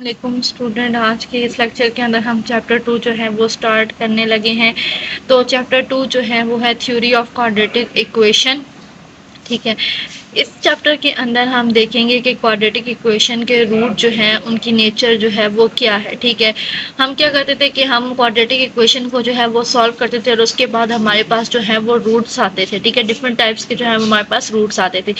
वालेकुम स्टूडेंट, आज के इस लेक्चर के अंदर हम चैप्टर 2 जो है वो स्टार्ट करने लगे हैं। तो चैप्टर 2 जो है वो है थ्योरी ऑफ क्वाड्रेटिक इक्वेशन। ठीक है, इस चैप्टर के अंदर हम देखेंगे कि क्वाड्रेटिक इक्वेशन के रूट जो हैं उनकी नेचर जो है वो क्या है। ठीक है, हम क्या करते थे कि हम क्वाड्रेटिक इक्वेशन को जो है वो सॉल्व करते थे और उसके बाद हमारे पास जो है वो रूट्स आते थे। ठीक है, डिफरेंट टाइप्स के जो है हमारे पास रूट्स आते थे।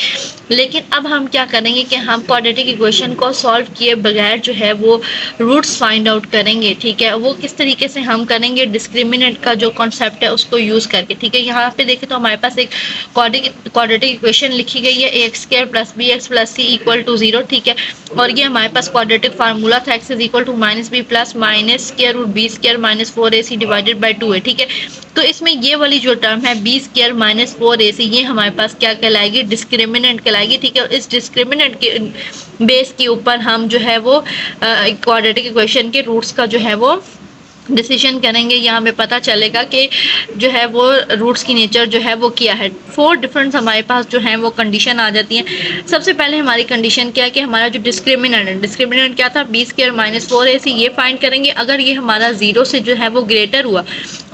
लेकिन अब हम क्या करेंगे कि हम क्वाड्रेटिक इक्वेशन को सॉल्व किए बगैर जो है वो रूट्स फाइंड आउट करेंगे। ठीक है, वो किस तरीके से हम करेंगे, डिस्क्रिमिनेंट का जो कॉन्सेप्ट है उसको यूज करके। ठीक है, यहाँ पे देखें तो हमारे पास एक क्वाड्रेटिक इक्वेशन लिखी गई है x square plus b x plus c equal to 0। ठीक है, और ये हमारे पास क्वाड्रेटिक फार्मूला था x is equal to minus B plus minus square root b square minus 4ac divided by 2 है। ठीक है, तो इसमें ये वाली जो टर्म है बी स्क्वायर माइनस 4ac ये हमारे पास क्या कहलाएगी, डिस्क्रिमिनेंट कहलाएगी। ठीक है, और इस डिस्क्रिमिनेंट के बेस के ऊपर हम जो है वो क्वाड्रेटिक इक्वेशन के रूट्स का जो है वो डिसीजन करेंगे। यहाँ हमें पता चलेगा कि जो है वो रूट्स की नेचर जो है वो क्या है। 4 डिफरेंट हमारे पास जो है वो कंडीशन आ जाती हैं। सबसे पहले हमारी कंडीशन क्या है कि हमारा जो डिस्क्रिमिनेंट क्या था, बी स्क्वायर माइनस 4ac ये फाइंड करेंगे। अगर ये हमारा 0 से जो है वो ग्रेटर हुआ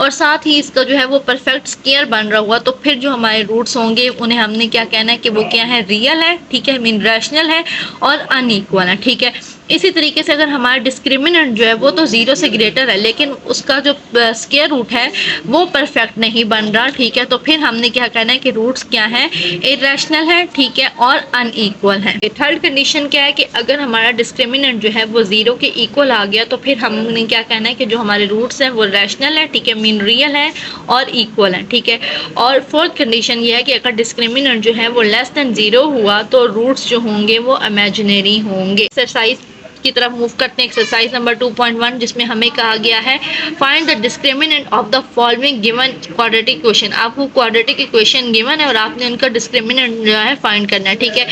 और साथ ही इसका जो है वो परफेक्ट स्क्वायर बन रहा हुआ तो फिर जो हमारे रूट्स होंगे उन्हें हमने क्या कहना है कि वो क्या है, रियल है। ठीक है, मीन रैशनल है और अनइक्वल है। ठीक है, इसी तरीके से अगर हमारा डिस्क्रिमिनेंट जो है वो तो 0 से ग्रेटर है लेकिन उसका जो स्क्वायर रूट है वो परफेक्ट नहीं बन रहा। ठीक है, तो फिर हमने क्या कहना है कि रूट्स क्या है, इरेशनल है। ठीक है, और अनइक्वल है। थर्ड कंडीशन क्या है कि अगर हमारा डिस्क्रिमिनेंट जो है वो 0 के इक्वल आ गया तो फिर हमने क्या कहना है कि जो हमारे रूट्स हैं वो रैशनल है। ठीक है, मीन रियल है और इक्वल है। ठीक है, और फोर्थ कंडीशन ये है कि अगर डिस्क्रिमिनेंट जो है वो लेस देन 0 हुआ तो रूट्स जो होंगे वो इमेजिनरी होंगे। एक्सरसाइज की तरफ मूव करते हैं। एक्सरसाइज नंबर 2.1 जिसमें हमें कहा गया है find the discriminant of the following given quadratic equation. आपको क्वाड्रेटिक इक्वेशन गिवन है और आपने उनका डिस्क्रिमिनेंट जो है फाइंड करना है। ठीक है,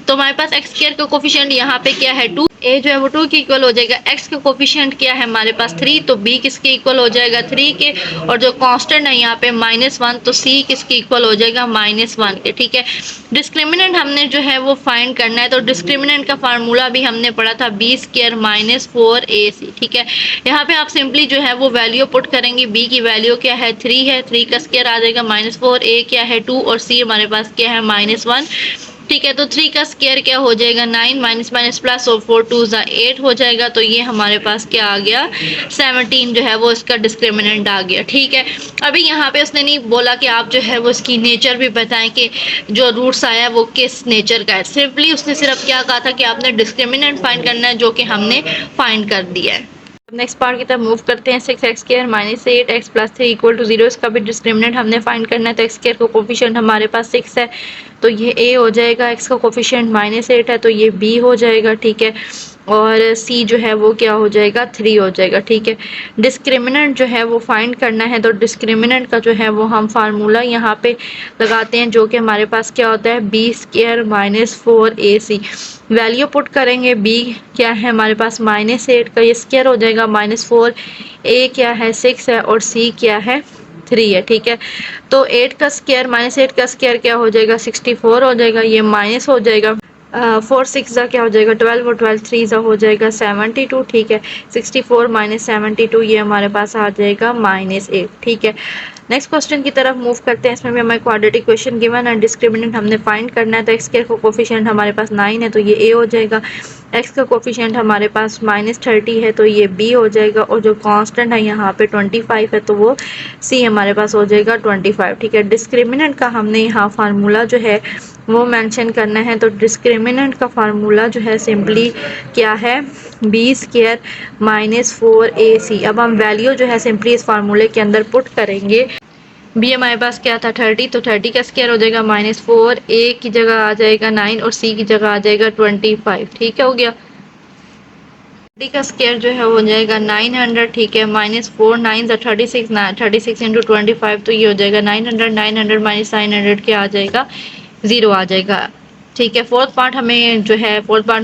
तो हमारे पास एक्स स्क्वायर का कोफिशिएंट यहाँ पे क्या है 2, ए जो है वो 2 के इक्वल हो जाएगा। एक्स का कोफिशिएंट क्या है हमारे पास 3, तो बी किसके इक्वल हो जाएगा 3 के, और जो कांस्टेंट है यहाँ पे -1 तो सी किसके इक्वल हो जाएगा -1 के। ठीक है, डिस्क्रिमिनेंट हमने जो है वो फाइंड करना है। तो डिस्क्रिमिनेंट का फार्मूला भी हमने पढ़ा था बी स्क्वायर माइनस 4ac। ठीक है, यहाँ पे आप सिंपली जो है वो वैल्यू पुट करेंगे। बी की वैल्यू क्या है 3 है, 3 का स्क्वायर आ जाएगा -4, a क्या है 2 और c हमारे पास क्या है -1। ठीक है, तो 3 का स्क्वायर क्या हो जाएगा 9 माइनस माइनस प्लस और 4 2 8 हो जाएगा। तो ये हमारे पास क्या आ गया 17 जो है वो इसका डिस्क्रिमिनेंट आ गया। ठीक है, अभी यहाँ पे उसने नहीं बोला कि आप जो है वो इसकी नेचर भी बताएं कि जो रूट्स आया वो किस नेचर का है। सिंपली उसने सिर्फ क्या कहा था कि आपने डिस्क्रिमिनेंट फाइंड करना है, जो कि हमने फाइंड कर दिया है। नेक्स्ट पार्ट की तरफ मूव करते हैं। 6x square minus 8x plus 3 equal to 0 इसका भी डिस्क्रिमिनेंट हमने फाइंड करना है। तो एक्स स्क्वायर का कोफिशिएंट हमारे पास 6 है तो ये a हो जाएगा। x का कोफिशिएंट -8 है तो ये b हो जाएगा। ठीक है, और c जो है वो क्या हो जाएगा 3 हो जाएगा। ठीक है, डिस्क्रिमिनेंट जो है वो फाइंड करना है। तो डिस्क्रिमिनेंट का जो है वो हम फार्मूला यहाँ पे लगाते हैं, जो कि हमारे पास क्या होता है b square minus 4ac। Value put करेंगे, b क्या है हमारे पास -8 का ये स्क्वायर हो जाएगा -4, a क्या है 6 है और c क्या है 3 है। ठीक है, तो 8 का स्क्वायर -8 का स्क्वायर क्या हो जाएगा 64 हो जाएगा, ये माइनस हो जाएगा 4 6 जा क्या हो जाएगा 12 और 12 3 जा हो जाएगा 72। ठीक है, 64 माइनस 72 ये हमारे पास आ जाएगा -8। ठीक है, नेक्स्ट क्वेश्चन की तरफ मूव करते हैं। इसमें भी हमें क्वाड्रेटिक इक्वेशन गिवन है, डिस्क्रिमिनेंट हमने फाइंड करना है। तो एक्स स्क्वायर का कोफिशिएंट हमारे पास 9 है तो ये a हो जाएगा। एक्स का कोफिशिएंट हमारे पास -30 है तो ये b हो जाएगा, और जो कांस्टेंट है यहाँ पे 25 है तो वो c हमारे पास हो जाएगा 25। ठीक है, डिस्क्रिमिनेंट का हमने यहाँ फार्मूला जो है वो मेंशन करना है। तो डिस्क्रिमिनेंट का फार्मूला जो है सिंपली क्या है बी स्क्वायर माइनस 4ac। अब हम वैल्यू जो है सिंपली इस फार्मूले के अंदर पुट करेंगे। बी हमारे पास क्या था 30, तो 30 का स्क्वायर हो जाएगा -4, a की जगह आ जाएगा 9 और c की जगह आ जाएगा 25। ठीक है, हो गया। 30 का स्क्वायर जो है हो जाएगा 900। ठीक है, -4 9 36 36 इंटू 25 तो ये हो जाएगा 900 900 माइनस 900 क्या आ जाएगा 0 आ जाएगा। ठीक है। फोर्थ पार्ट में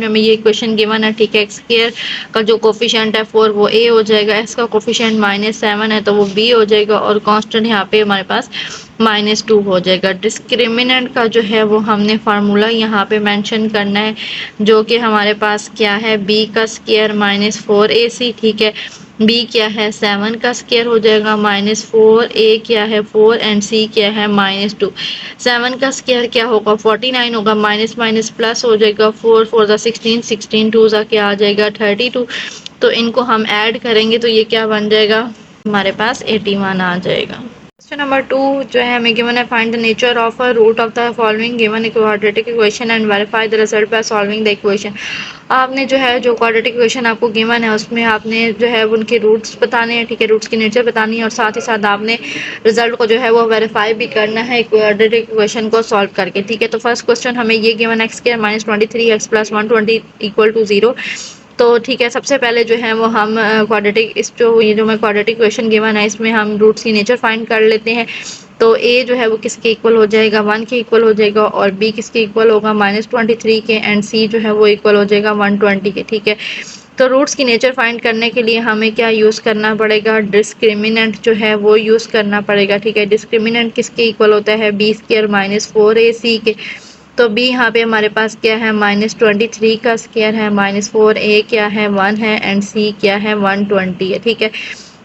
हमें ये इक्वेशन गिवन है, ठीक है। एक्स स्क्वायर का जो कोफिशिएंट है 4 वो a हो जाएगा, एक्स का कोफिशिएंट -7 है तो वो b हो जाएगा, और कांस्टेंट यहाँ पे हमारे पास -2 हो जाएगा। डिस्क्रिमिनेंट का जो है वो हमने फार्मूला यहाँ पे मेंशन करना है, जो कि हमारे पास क्या है, b का स्क्वायर -4ac, ठीक है। b क्या है, 7 का स्क्वायर हो जाएगा -4, a क्या है 4 एंड c क्या है -2। 7 का स्क्वायर क्या होगा, 49 होगा, माइनस माइनस प्लस हो जाएगा, 4 4 ज़ा 16, 16 2 ज़ा क्या आ जाएगा 32। तो इनको हम ऐड करेंगे तो ये क्या बन जाएगा, हमारे पास 81 आ जाएगा। क्वेश्चन नंबर 2 जो है हमें गिवन है, find the nature of a root of the following given quadratic equation and verify the result by solving the equation. आपने जो क्वाड्रेटिक इक्वेशन आपको गिवन है उसमें आपने जो है उनके रूट्स बताने हैं, ठीक है, रूट्स की नेचर बतानी है, और साथ ही साथ आपने रिजल्ट को जो है वो वेरीफाई भी करना है क्वाड्रेटिक इक्वेशन को सॉल्व करके, ठीक है। तो फर्स्ट क्वेश्चन हमें ये गिवन x स्क्वायर -23 x + 120 = 0। तो ठीक है, सबसे पहले जो है वो हम क्वाड्रेटिक ये जो मैं क्वाड्रेटिक इक्वेशन गिवन है इसमें हम रूट्स की नेचर फाइंड कर लेते हैं। तो a जो है वो किसके इक्वल हो जाएगा, 1 के इक्वल हो जाएगा, और b किसके इक्वल होगा, -23 के, एंड c जो है वो इक्वल हो जाएगा 120 के, ठीक है। तो रूट्स की नेचर फाइंड करने के लिए हमें क्या यूज़ करना पड़ेगा, डिस्क्रिमिनेंट जो है वो यूज़ करना पड़ेगा, ठीक है। डिस्क्रिमिनेंट किसके इक्वल होता है, b² -4ac के। तो b यहाँ पे हमारे पास क्या है, -23 का स्क्वायर है, -4a क्या है 1 है, एंड c क्या है 120 है, ठीक है।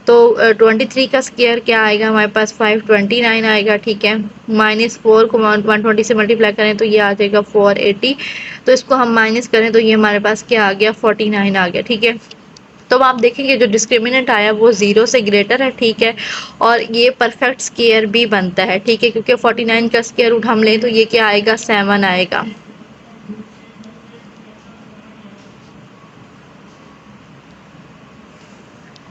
तो 23 का स्क्वायर क्या आएगा हमारे पास 529 आएगा, ठीक है। -4 को 120 से मल्टीप्लाई करें तो ये आ जाएगा 480। तो इसको हम माइनस करें तो ये हमारे पास क्या आ गया, 49 आ गया, ठीक है। तो आप देखेंगे जो डिस्क्रिमिनेंट आया वो 0 से ग्रेटर है, ठीक है, और ये परफेक्ट स्क्वायर भी बनता है, ठीक है, क्योंकि 49 का स्क्वायर रूट हम लें तो ये क्या आएगा, 7 आएगा।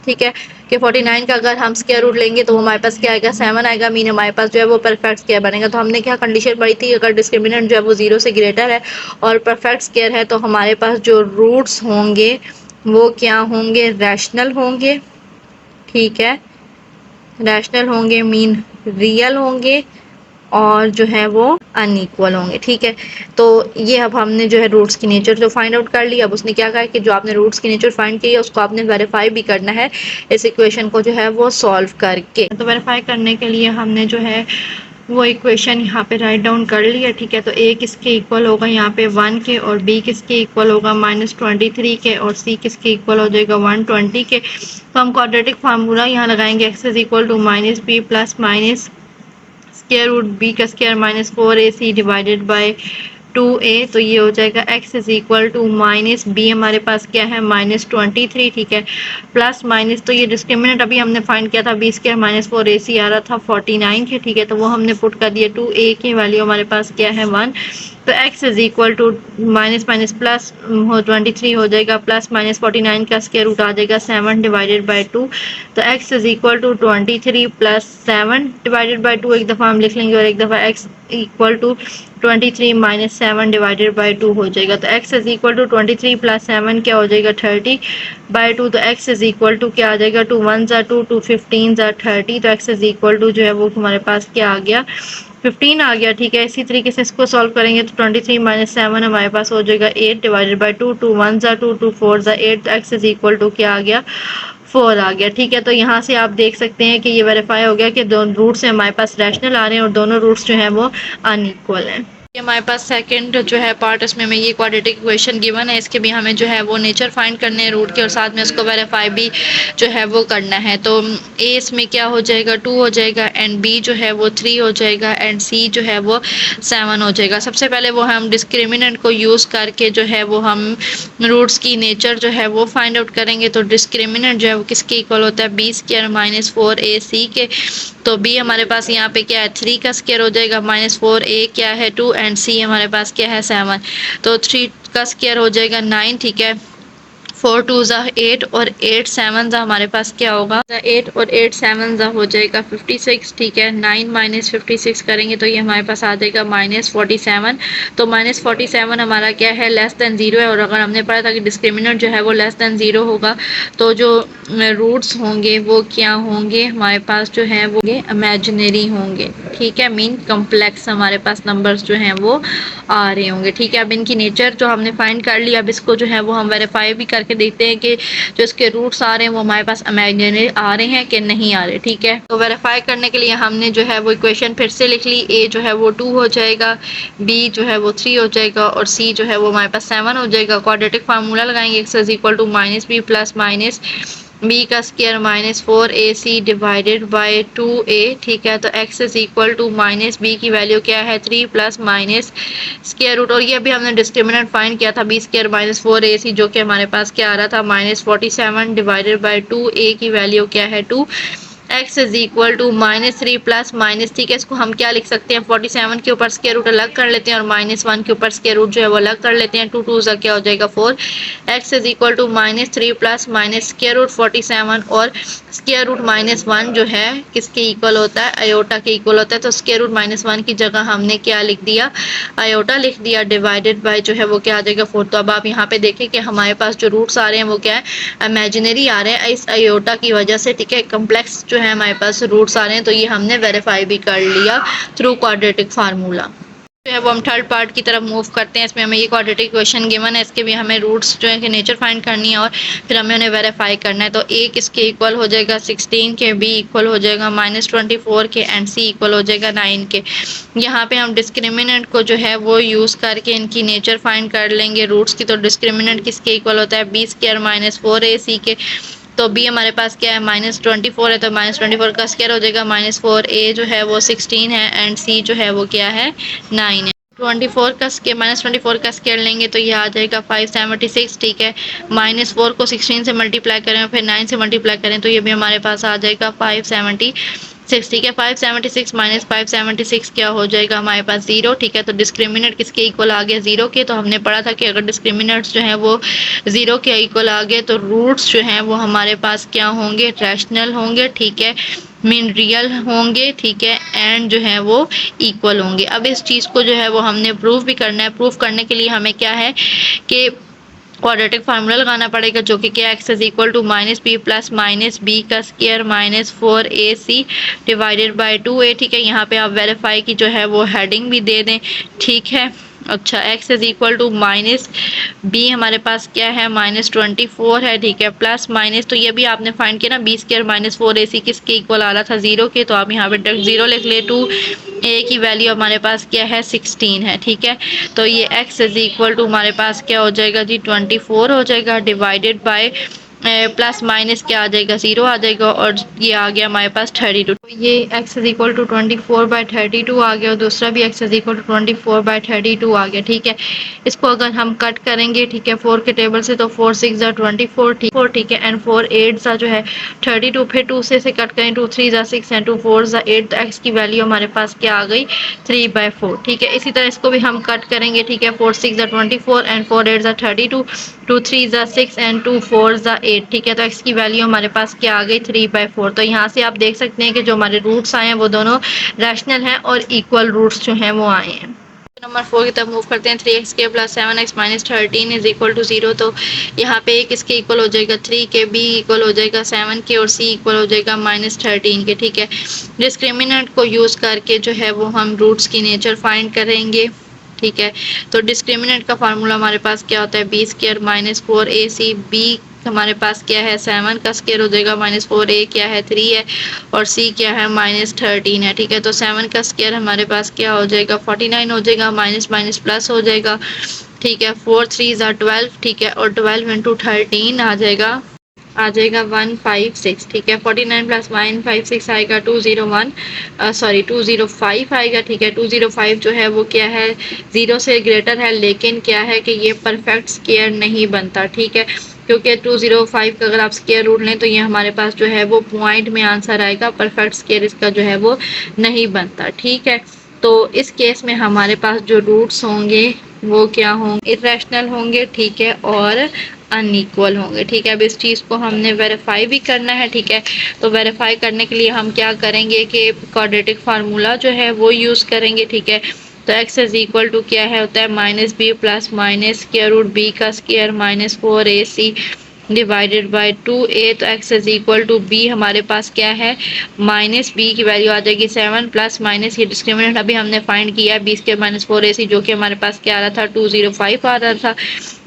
ठीक है, कि 49 का अगर हम स्क्वायर रूट लेंगे तो हमारे पास क्या आएगा, 7 आएगा, मीन हमारे पास जो है वो परफेक्ट स्क्वायर बनेगा। तो हमने क्या कंडीशन पढ़ी थी, अगर डिस्क्रिमिनेंट जो है वो 0 से ग्रेटर है और परफेक्ट स्क्वायर है तो हमारे पास जो रूट्स होंगे वो क्या होंगे, रैशनल होंगे, ठीक है, रैशनल होंगे मीन रियल होंगे, और जो है वो अनइक्वल होंगे, ठीक है। तो ये अब हमने जो है रूट्स की नेचर जो फाइंड आउट कर ली। अब उसने क्या कहा कि जो आपने रूट्स की नेचर फाइंड की है उसको आपने वेरीफाई भी करना है इस इक्वेशन को जो है वो सॉल्व करके। तो वेरीफाई करने के लिए हमने जो है वो इक्वेशन यहाँ पे राइट डाउन कर लिया, ठीक है। तो a किसके इक्वल होगा यहाँ पे 1 के, और b किसके इक्वल होगा -23 के, और c किसके इक्वल हो जाएगा 120 के। तो हम क्वाड्रेटिक फार्मूला यहाँ लगाएंगे, x = -b + square root b का square -4ac divided by 2a। तो ये हो जाएगा x = -b, हमारे पास क्या है -23, ठीक है, प्लस माइनस, तो ये डिस्क्रिमिनेंट अभी हमने फाइंड किया था, b² -4ac आ रहा था 49 के, ठीक है। तो वो हमने पुट कर दिया, 2a की वैल्यू हमारे पास क्या है 1। तो x = माइनस प्लस 23 हो जाएगा, प्लस -49 का स्क्वायर रूट आ जाएगा 7 डिवाइडेड बाय 2। तो x = 23 + 7 डिवाइडेड बाय 2 एक दफ़ा हम लिख लेंगे, और एक दफ़ा x = 23 - 7 डिवाइडेड बाय 2 हो जाएगा। तो x = 23 + 7 क्या हो जाएगा 30/2। तो x = क्या आ जाएगा, 2 1 ज़ा 2, 2 15 ज़ा 30। तो x = जो है वो हमारे पास क्या आ गया, 15 आ गया, ठीक है। इसी तरीके से इसको सॉल्व करेंगे तो 23 - 7 हमारे पास हो जाएगा 8 डिवाइडेड बाय 2, 2 1 ज़ा 2, 2 4 ज़ा 8। तो x = क्या आ गया, 4 आ गया, ठीक है। तो यहाँ से आप देख सकते हैं कि ये वेरीफाई हो गया कि दोनों रूट्स हमारे पास रैशनल आ रहे हैं और दोनों रूट्स जो हैं वो अनइक्वल हैं। ये हमारे पास सेकंड जो है पार्ट, इसमें हमें ये क्वाड्रेटिक इक्वेशन गिवन है, इसके भी हमें जो है वो नेचर फाइंड करने हैं रूट के, और साथ में उसको वेरीफाई भी जो है वो करना है। तो a इसमें क्या हो जाएगा, 2 हो जाएगा, एंड b जो है वो 3 हो जाएगा, एंड c जो है वो 7 हो जाएगा। सबसे पहले वो हम डिस्क्रिमिनेंट को यूज़ करके जो है वो हम रूट्स की नेचर जो है वो फाइंड आउट करेंगे। तो डिस्क्रिमिनेंट जो है वो किसके इक्वल होता है, b² -4ac के। तो b हमारे पास यहाँ पे क्या है, 3 का स्क्वायर हो जाएगा, -4a क्या है 2, एंड c हमारे पास क्या है 7। तो 3 का स्क्वायर हो जाएगा 9, ठीक है। 4 टू ज़ा 8 और 8 7 ज़ा हमारे पास क्या होगा, 8 और 8 7 ज़ा हो जाएगा 56, ठीक है। 9 माइनस 56 करेंगे तो ये हमारे पास आ जाएगा -47। तो -47 हमारा क्या है, लेस देन 0 है। और अगर हमने पढ़ा था कि डिस्क्रिमिनेंट जो है वो लेस देन 0 होगा तो जो रूट्स होंगे वो क्या होंगे, हमारे पास जो है वो इमेजिनरी होंगे, ठीक है। मीन कम्प्लेक्स हमारे पास नंबर्स जो हैं वो आ रहे होंगे, ठीक है। अब इनकी नेचर जो हमने फाइंड कर लिया, अब इसको जो है वो हम वेरीफाई भी करके देखते हैं कि जो इसके रूट्स आ रहे हैं वो हमारे पास इमेजिनरी आ रहे हैं कि नहीं आ रहे, ठीक है। तो वेरीफाई करने के लिए हमने जो है वो इक्वेशन फिर से लिख ली। ए जो है वो 2 हो जाएगा, बी जो है वो 3 हो जाएगा और सी जो है वो हमारे पास 7 हो जाएगा। क्वाड्रेटिक फार्मूला लगाएंगे, x is equal to -b plus minus b का square -4ac divided by 2a, ठीक है। तो x is equal to -b की वैल्यू क्या है, 3 प्लस माइनस स्क्वायर रूट, और ये अभी हमने डिस्क्रिमिनेंट फाइंड किया था b स्क्वायर -4ac जो कि हमारे पास क्या आ रहा था -47 डिवाइडेड बाय 2a की वैल्यू क्या है 2। x is equal to -3 plus minus, ठीक है। इसको हम क्या लिख सकते हैं, 47 के ऊपर स्क्वायर रूट अलग कर लेते हैं और -1 के ऊपर स्क्वायर रूट जो है वो अलग कर लेते हैं। 2 2 सा क्या हो जाएगा 4। x is equal to -3 plus minus square root 47 और स्क्वायर रूट -1 जो है किसके इक्वल होता है, आयोटा के इक्वल होता है। तो स्क्वायर रूट -1 की जगह हमने क्या लिख दिया, आयोटा लिख दिया, डिवाइडेड बाय जो है वो क्या आ जाएगा 4। तो अब आप यहाँ पे देखें कि हमारे पास जो रूट्स आ रहे हैं वो क्या है, इमेजिनरी आ रहे हैं इस आयोटा की वजह से, ठीक है। कम्प्लेक्स जो है हमारे पास रूट्स आ रहे हैं, तो ये हमने वेरीफाई भी कर लिया थ्रू क्वाड्रेटिक फार्मूला। जो है वो हम थर्ड पार्ट की तरफ मूव करते हैं। इसमें हमें ये क्वाड्रेटिक इक्वेशन गिवन है, इसके भी हमें रूट्स जो है कि नेचर फाइंड करनी है और फिर हमें उन्हें वेरीफाई करना है। तो ए किसके इक्वल हो जाएगा 16 के, बी इक्वल हो जाएगा -24 के एंड सी इक्वल हो जाएगा 9 के। यहाँ पे हम डिस्क्रिमिनेंट को जो है वो यूज़ करके इनकी नेचर फाइंड कर लेंगे रूट्स की। तो डिस्क्रिमिनेंट किसके इक्वल होता है, बी स्क्वायर -4ac के। तो b हमारे पास क्या है -24 है, तो -24 का स्क्वायर हो जाएगा -4a जो है वो 16 है एंड c जो है वो क्या है 9 है। 24 का स्क्वायर -24 का स्क्वायर लेंगे तो ये आ जाएगा 576, ठीक है। -4 को 16 से मल्टीप्लाई करें फिर 9 से मल्टीप्लाई करें तो ये भी हमारे पास आ जाएगा 576, ठीक है। 576 माइनस 576 क्या हो जाएगा हमारे पास 0, ठीक है। तो डिस्क्रिमिनेंट किसके इक्वल आ गया 0 के। तो हमने पढ़ा था कि अगर डिस्क्रिमिनेंट्स जो है वो 0 के इक्वल आ गए तो रूट्स जो हैं वो हमारे पास क्या होंगे, रैशनल होंगे, ठीक है, मीन रियल होंगे, ठीक है, एंड जो है वो इक्वल होंगे। अब इस चीज़ को जो है वो हमने प्रूव भी करना है। प्रूव करने के लिए हमें क्या है कि क्वाड्रेटिक फार्मूला लगाना पड़ेगा जो कि क्या x is equal to -b plus minus b का square -4ac divided by 2a, ठीक है। यहाँ पे आप वेरीफाई की जो है वो हेडिंग भी दे दें, ठीक है। अच्छा, x is equal to -b हमारे पास क्या है -24 है, ठीक है, प्लस माइनस, तो ये भी आपने फाइंड किया ना, b स्क्वायर -4ac किसके इक्वल आ रहा था 0 के। तो आप यहाँ पे डायरेक्ट 0 लिख ले। 2a की वैल्यू हमारे पास क्या है 16 है, ठीक है। तो ये x इज इक्वल टू हमारे पास क्या हो जाएगा जी 24 हो जाएगा डिवाइडेड बाय प्लस माइनस क्या आ जाएगा 0 आ जाएगा और ये आ गया हमारे पास 32। ये x इज इक्वल टू 24/32 आ गया और दूसरा भी x इज इक्वल टू 24/32 आ गया, ठीक है। इसको अगर हम कट करेंगे, ठीक है, 4 के टेबल से, तो 4 6 ज़ा 24, ठीक है, एंड 4 8 ज़ा जो है 32, फिर 2 से कट करें 2 3 ज़ा 6 एंड 2 4 ज़ा 8, तो x की वैल्यू हमारे पास क्या आ गई 3/4, ठीक है। इसी तरह इसको भी हम कट करेंगे, ठीक है, 4 6 ज़ा 24 एंड 4 8 ज़ा 32, 2 3 ज़ा 6 एंड 2 4 ज़ा 8, ठीक है। तो x की वैल्यू हमारे पास क्या आ गई 3/4। तो यहाँ से आप देख सकते हैं कि जो हमारे रूट्स आए हैं वो दोनों रैशनल हैं और इक्वल रूट्स जो हैं वो आए हैं। नंबर 4 की तरफ मूव करते हैं। 3x के plus 7x minus 13 is equal to 0। तो यहाँ पे एक इसके इक्वल हो जाएगा 3 के, b इक्वल हो जाएगा 7 के और c इक्वल हो जाएगा -13 के, ठीक है। डिस्क्रिमिनेंट को यूज़ करके जो है वो हम रूट्स की नेचर फाइंड करेंगे, ठीक है। तो डिस्क्रिमिनेंट का फार्मूला हमारे पास क्या होता है, b स्क्वायर -4ac, b हमारे पास क्या है 7 का स्क्वायर हो जाएगा -4a क्या है 3 है और c क्या है -13 है, ठीक है। तो 7 का स्क्वायर हमारे पास क्या हो जाएगा 49 हो जाएगा, माइनस माइनस प्लस हो जाएगा, ठीक है। 4 3 ज़ा 12, ठीक है, और 12 इंटू 13 आ जाएगा 156, ठीक है। 49 प्लस 156 आएगा 205 आएगा, ठीक है। 205 जो है वो क्या है 0 से ग्रेटर है, लेकिन क्या है कि ये परफेक्ट स्क्वायर नहीं बनता, ठीक है, क्योंकि 205 का अगर आप स्क्वायर रूट लें तो ये हमारे पास जो है वो पॉइंट में आंसर आएगा, परफेक्ट स्क्वायर इसका जो है वो नहीं बनता, ठीक है। तो इस केस में हमारे पास जो रूट्स होंगे वो क्या होंगे, इरेशनल होंगे, ठीक है, और अनइक्वल होंगे। ठीक है, अब इस चीज़ को हमने वेरीफाई भी करना है। ठीक है, तो वेरीफाई करने के लिए हम क्या करेंगे कि क्वाड्रेटिक फार्मूला जो है वो यूज़ करेंगे। ठीक है, तो x इज इक्वल टू क्या है होता है minus B plus minus square root B का square minus 4ac divided by 2a। तो x is equal to b हमारे पास क्या है, माइनस b की वैल्यू आ जाएगी 7 प्लस माइनस ये डिस्क्रिमिनेंट अभी हमने फाइंड किया है b स्क्वायर माइनस 4ac जो कि हमारे पास क्या आ रहा था 205 आ रहा था,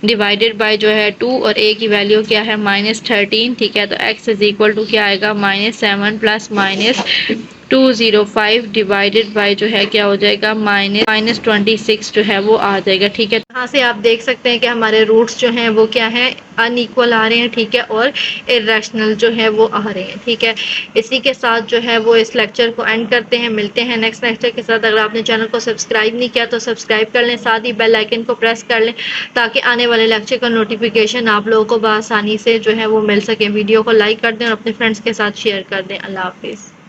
डिवाइडेड बाय जो है 2 और a की वैल्यू क्या है -13। ठीक है, तो x इज इक्वल टू क्या आएगा -7 प्लस माइनस 205 डिवाइडेड बाय जो है क्या हो जाएगा -26 जो है वो आ जाएगा। ठीक है, यहाँ से आप देख सकते हैं कि हमारे रूट्स जो हैं वो क्या है, अनइक्वल आ रहे हैं। ठीक है, और इरेशनल जो है वो आ रहे हैं। ठीक है, इसी के साथ जो है वो इस लेक्चर को एंड करते हैं। मिलते हैं नेक्स्ट लेक्चर के साथ। अगर आपने चैनल को सब्सक्राइब नहीं किया तो सब्सक्राइब कर लें, साथ ही बेल आइकन को प्रेस कर लें ताकि आने वाले लेक्चर का नोटिफिकेशन आप लोगों को बआसानी से जो है वो मिल सके। वीडियो को लाइक कर दें और अपने फ्रेंड्स के साथ शेयर कर दें। अल्लाह हाफिज़।